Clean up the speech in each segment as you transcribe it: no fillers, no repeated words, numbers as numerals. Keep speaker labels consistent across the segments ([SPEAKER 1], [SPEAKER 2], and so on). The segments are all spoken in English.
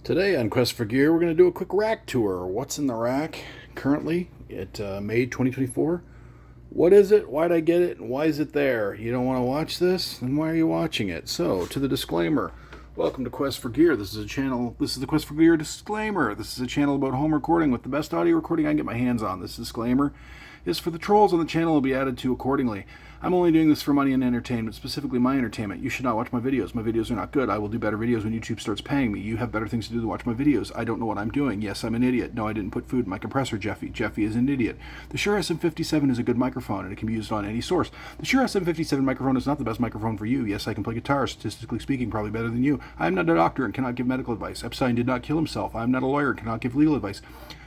[SPEAKER 1] Today on Quest for Gear, we're going to do a quick rack tour. What's in the rack currently at May 2024? What is it? Why'd I get it? And why is it there? You don't want to watch this? Then why are you watching it? So, to the disclaimer. Welcome to Quest for Gear. This is the Quest for Gear disclaimer. This is a channel about home recording with the best audio recording I can get my hands on. This disclaimer is for the trolls on the channel, will be added to accordingly. I'm only doing this for money and entertainment, specifically my entertainment. You should not watch my videos. My videos are not good. I will do better videos when YouTube starts paying me. You have better things to do to watch my videos. I don't know what I'm doing. Yes, I'm an idiot. No, I didn't put food in my compressor, Jeffy. Jeffy is an idiot. The Shure SM57 is a good microphone, and it can be used on any source. The Shure SM57 microphone is not the best microphone for you. Yes, I can play guitar, statistically speaking, probably better than you. I am not a doctor and cannot give medical advice. Epstein did not kill himself. I am not a lawyer and cannot give legal advice.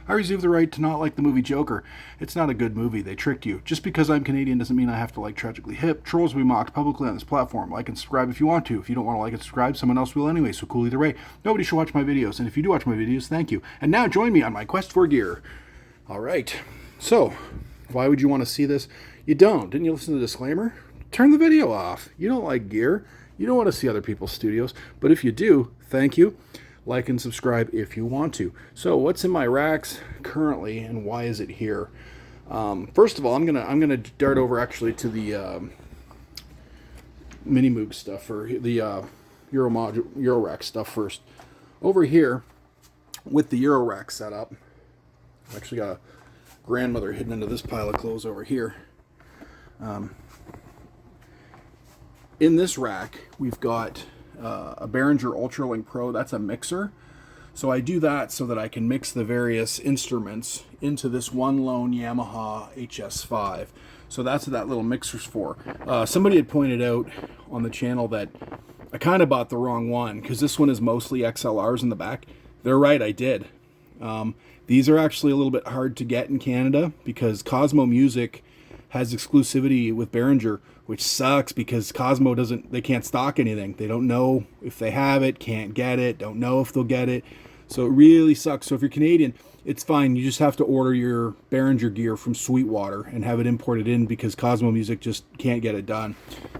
[SPEAKER 1] I reserve the right to not like the movie Joker. It's not a good movie. They tricked you. Just because I'm Canadian doesn't mean I have to like Tragically Hip. Trolls will be mocked publicly on this platform. Like and subscribe if you want to. If you don't want to like and subscribe, someone else will anyway, so cool either way. Nobody should watch my videos, and if you do watch my videos, thank you. And now join me on my quest for gear. All right. So, why would you want to see this? You don't. Didn't you listen to the disclaimer? Turn the video off. You don't like gear. You don't want to see other people's studios. But if you do, thank you. Like and subscribe if you want to. So what's in my racks currently, and why is it here? First of all, I'm gonna dart over actually to the mini moog stuff, or the eurorack stuff first. Over here with the eurorack setup, I've actually got a grandmother hidden into this pile of clothes over here. In this rack, we've got a Behringer Ultralink Pro. That's a mixer. So I do that so that I can mix the various instruments into this one lone Yamaha HS5. So that's what that little mixer's for. Somebody had pointed out on the channel that I kind of bought the wrong one, because this one is mostly XLRs in the back. They're right, I did. These are actually a little bit hard to get in Canada because Cosmo Music has exclusivity with Behringer, which sucks because Cosmo they can't stock anything. They don't know if they have it, can't get it, don't know if they'll get it. So it really sucks. So if you're Canadian, it's fine. You just have to order your Behringer gear from Sweetwater and have it imported in because Cosmo Music just can't get it done.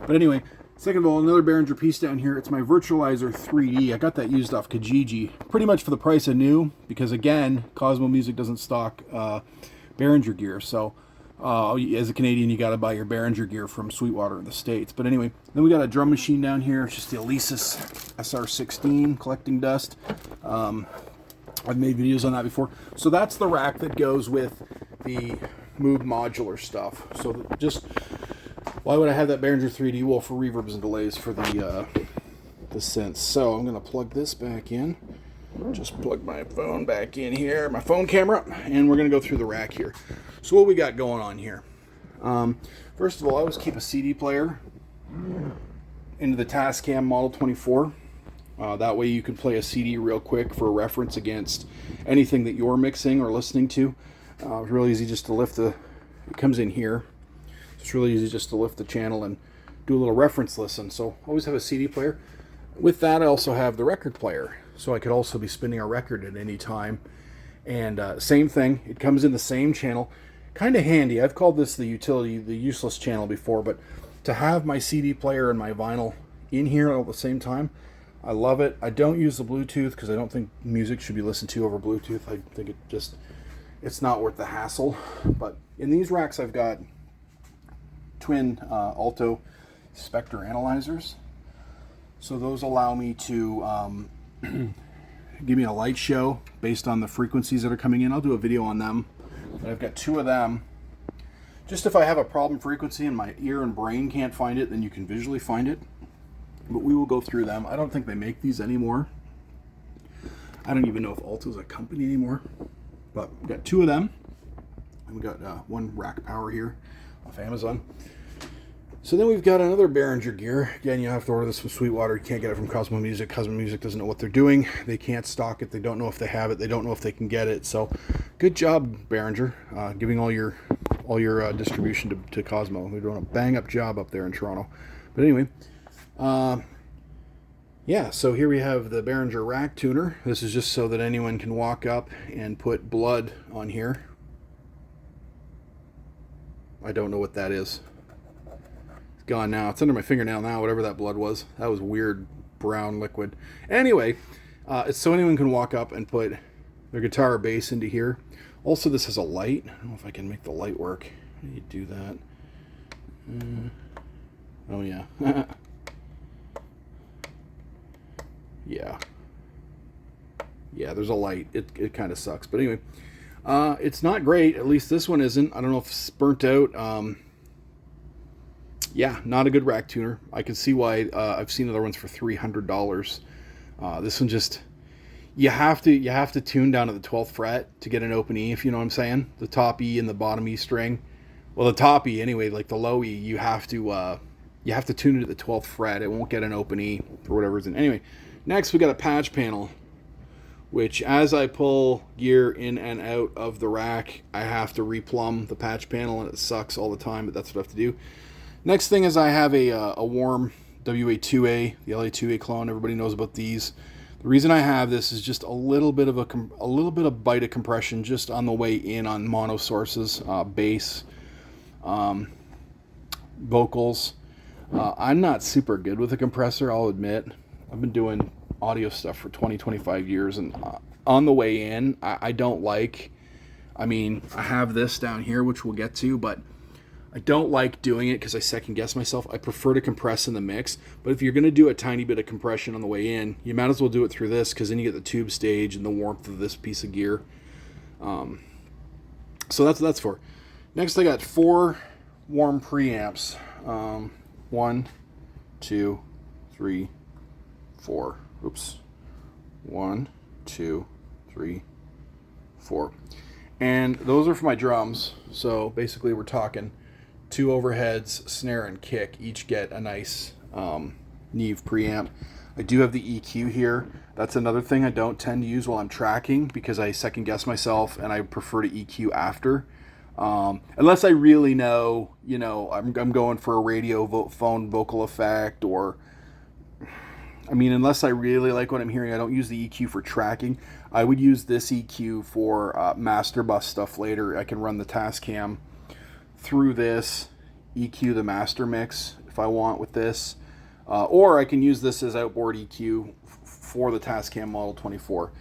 [SPEAKER 1] But anyway, second of all, another Behringer piece down here. It's my Virtualizer 3D. I got that used off Kijiji pretty much for the price of new because, again, Cosmo Music doesn't stock Behringer gear. So as a Canadian, you got to buy your Behringer gear from Sweetwater in the States. But anyway, then we got a drum machine down here. It's just the Alesis SR16 collecting dust. I've made videos on that before. So that's the rack that goes with the Moog modular stuff. So just, why would I have that Behringer 3D? Well, for reverbs and delays for the synths. So I'm going to plug this back in. Just plug my phone back in here, my phone camera, and we're going to go through the rack here. So what we got going on here? First of all, I always keep a CD player into the Tascam Model 24. That way you can play a CD real quick for reference against anything that you're mixing or listening to. It's really easy just to lift it comes in here. It's really easy just to lift the channel and do a little reference listen. So always have a CD player. With that, I also have the record player. So I could also be spinning a record at any time. And same thing, it comes in the same channel. Kind of handy. I've called this the utility, the useless channel before, but to have my CD player and my vinyl in here all at the same time, I love it. I don't use the Bluetooth because I don't think music should be listened to over Bluetooth. I think it's not worth the hassle. But in these racks, I've got twin Alto Spectre analyzers. So those allow me to give me a light show based on the frequencies that are coming in. I'll do a video on them. But I've got two of them. Just if I have a problem frequency and my ear and brain can't find it, then you can visually find it. But we will go through them. I don't think they make these anymore. I don't even know if Alto's a company anymore. But we've got two of them. And we've got one rack power here off Amazon. So then we've got another Behringer gear. Again, you have to order this from Sweetwater. You can't get it from Cosmo Music. Cosmo Music doesn't know what they're doing. They can't stock it. They don't know if they have it. They don't know if they can get it. So good job, Behringer, giving all your distribution to Cosmo. They're doing a bang-up job up there in Toronto. But anyway, yeah, so here we have the Behringer rack tuner. This is just so that anyone can walk up and put blood on here. I don't know what that is. Gone now. It's under my fingernail now, whatever that blood was. That was weird brown liquid. Anyway, It's so anyone can walk up and put their guitar or bass into here. Also, this has a light. I don't know if I can make the light work. How do you do that? Oh, yeah. Yeah. Yeah, there's a light. It kind of sucks. But anyway, it's not great. At least this one isn't. I don't know if it's burnt out. Yeah, not a good rack tuner. I can see why. I've seen other ones for $300. This one just... You have to tune down to the 12th fret to get an open E, if you know what I'm saying. The top E and the bottom E string. Well, the top E anyway, like the low E, you have to tune it at the 12th fret. It won't get an open E for whatever reason. Anyway, next we got a patch panel, which as I pull gear in and out of the rack, I have to replumb the patch panel, and it sucks all the time, but that's what I have to do. Next thing is I have a warm WA2A, the LA2A clone. Everybody knows about these. The reason I have this is just a little bit of bite of compression just on the way in on mono sources, bass, vocals. I'm not super good with a compressor, I'll admit. I've been doing audio stuff for 20-25 years, and on the way in, I don't like... I mean, I have this down here, which we'll get to, but I don't like doing it because I second guess myself. I prefer to compress in the mix, but if you're going to do a tiny bit of compression on the way in, you might as well do it through this, because then you get the tube stage and the warmth of this piece of gear. So that's for. Next, I got 4 warm preamps. 1, 2, 3, 4. Oops. 1, 2, 3, 4. And those are for my drums. So basically we're talking 2 overheads, snare, and kick each get a nice neve preamp. I do have the EQ here. That's another thing I don't tend to use while I'm tracking, because I second guess myself and I prefer to EQ after. Unless I really know, I'm going for a radio phone vocal effect, or unless I really like what I'm hearing, I don't use the EQ for tracking. I would use this EQ for master bus stuff later. I can run the Tascam through this, EQ the master mix if I want with this, or I can use this as outboard EQ for the Tascam Model 24.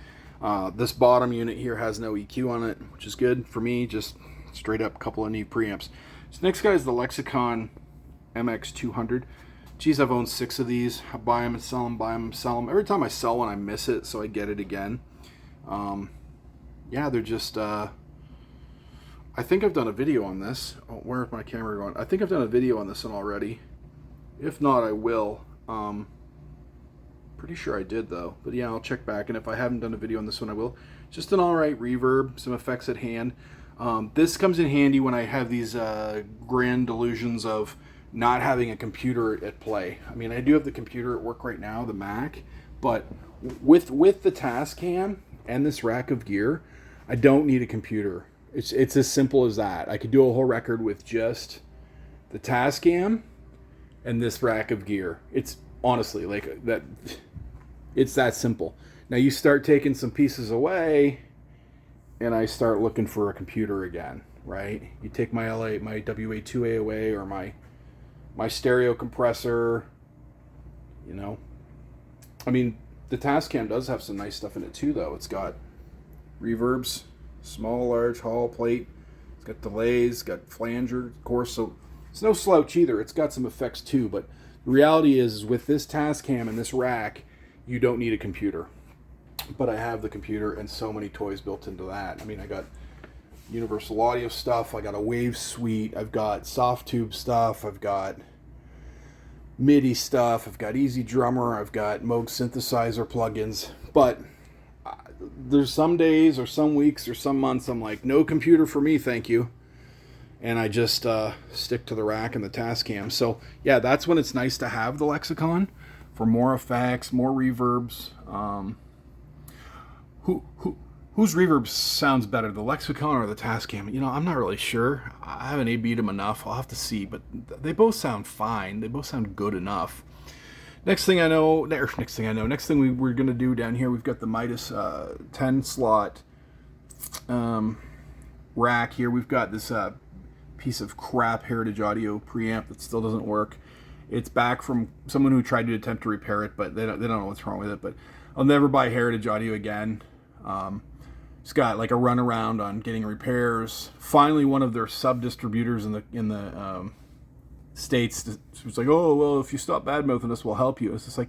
[SPEAKER 1] This bottom unit here has no EQ on it, which is good for me, just straight up couple of neve preamps. So next guy is the Lexicon MX200. Geez, I've owned 6 of these. I buy them and sell them, buy them and sell them. Every time I sell one, I miss it, so I get it again. Yeah, they're just... I think I've done a video on this. Oh, where's my camera going? I think I've done a video on this one already. If not, I will. Pretty sure I did, though. But yeah, I'll check back, and if I haven't done a video on this one, I will. Just an alright reverb, some effects at hand. This comes in handy when I have these grand delusions of not having a computer at play. I do have the computer at work right now, the Mac, but with the Tascam and this rack of gear, I don't need a computer. It's as simple as that. I could do a whole record with just the Tascam and this rack of gear. It's honestly like that. It's that simple. Now you start taking some pieces away, and I start looking for a computer again, right? You take my WA2A away, or my stereo compressor, the Tascam does have some nice stuff in it too, though. It's got reverbs, small, large, hall, plate. It's got delays, got flanger, of course, so it's no slouch either. It's got some effects too, but the reality is with this Tascam and this rack, you don't need a computer. But I have the computer and so many toys built into that. I got universal audio stuff, I got a wave suite, I've got soft tube stuff, I've got MIDI stuff, I've got Easy Drummer, I've got Moog synthesizer plugins. But there's some days or some weeks or some months I'm like, no computer for me, thank you. And I just stick to the rack and the Tascam. So yeah, that's when it's nice to have the Lexicon for more effects, more reverbs. Whose reverb sounds better, the Lexicon or the Tascam? I'm not really sure. I haven't A/B'd them enough. I'll have to see, but they both sound fine. They both sound good enough. Next thing we're going to do down here, we've got the Midas 10 slot rack here. We've got this piece of crap Heritage Audio preamp that still doesn't work. It's back from someone who tried to attempt to repair it, but they don't know what's wrong with it. But I'll never buy Heritage Audio again. It's got like a runaround on getting repairs. Finally, one of their sub distributors in the States was like, "Oh well, if you stop badmouthing us, we'll help you." It's just like,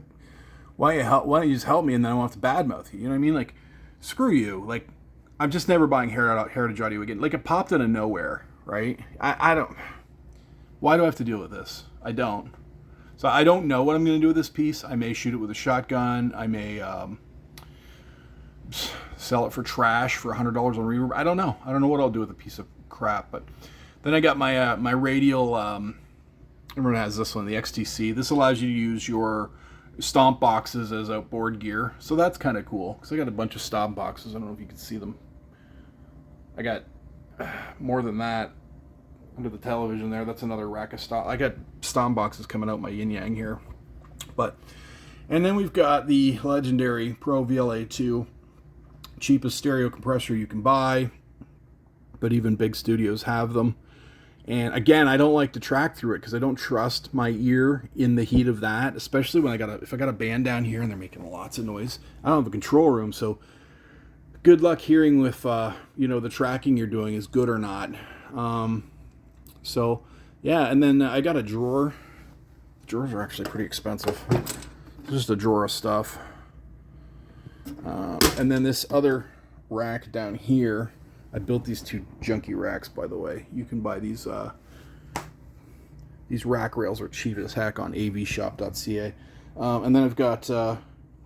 [SPEAKER 1] why don't you just help me and then I won't have to badmouth you? You know what I mean? Like, screw you. Like, I'm just never buying Heritage Audio again. Like, it popped out of nowhere, right? I don't. Why do I have to deal with this? I don't. So I don't know what I'm going to do with this piece. I may shoot it with a shotgun. I may sell it for trash for $100 on Reverb. I don't know. I don't know what I'll do with a piece of crap. But then I got my my radial. Everyone has this one, the XTC. This allows you to use your stomp boxes as outboard gear. So that's kind of cool because I got a bunch of stomp boxes. I don't know if you can see them. I got more than that under the television there. That's another rack of stomp. I got stomp boxes coming out my yin yang here. And then we've got the legendary Pro VLA2, cheapest stereo compressor you can buy, but even big studios have them. And again, I don't like to track through it because I don't trust my ear in the heat of that, especially when if I got a band down here and they're making lots of noise. I don't have a control room, so good luck hearing if the tracking you're doing is good or not. So yeah, and then I got a drawer. Drawers are actually pretty expensive. Just a drawer of stuff. And then this other rack down here. I built these two junky racks, by the way. You can buy these rack rails are cheap as heck on avshop.ca. And then I've got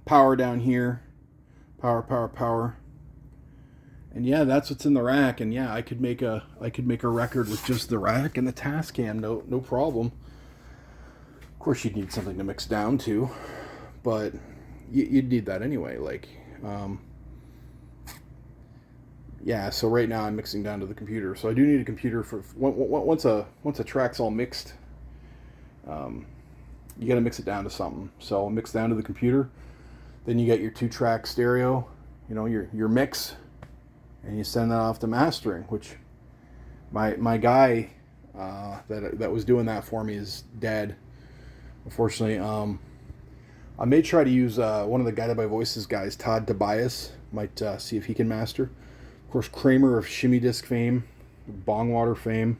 [SPEAKER 1] power down here. Power. And yeah, that's what's in the rack. And yeah, I could make a record with just the rack and the Tascam, no problem. Of course, you'd need something to mix down to, but you'd need that anyway. Like, yeah. So right now I'm mixing down to the computer. So I do need a computer for once a track's all mixed. You got to mix it down to something. So I'll mix down to the computer. Then you get your 2-track stereo. Your mix. And you send that off to mastering, which my guy that was doing that for me is dead, unfortunately. I may try to use one of the Guided by Voices guys, Todd Tobias. Might see if he can master. Of course, Kramer of Shimmy Disc fame, Bongwater fame.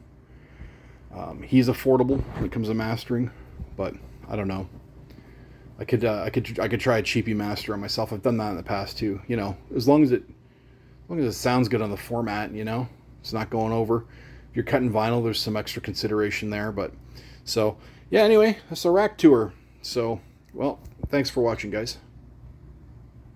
[SPEAKER 1] He's affordable when it comes to mastering, but I don't know. I could try a cheapy master on myself. I've done that in the past too. As long as it sounds good on the format, it's not going over. If you're cutting vinyl, there's some extra consideration there. But so yeah, anyway, that's a rack tour. So, well, thanks for watching, guys.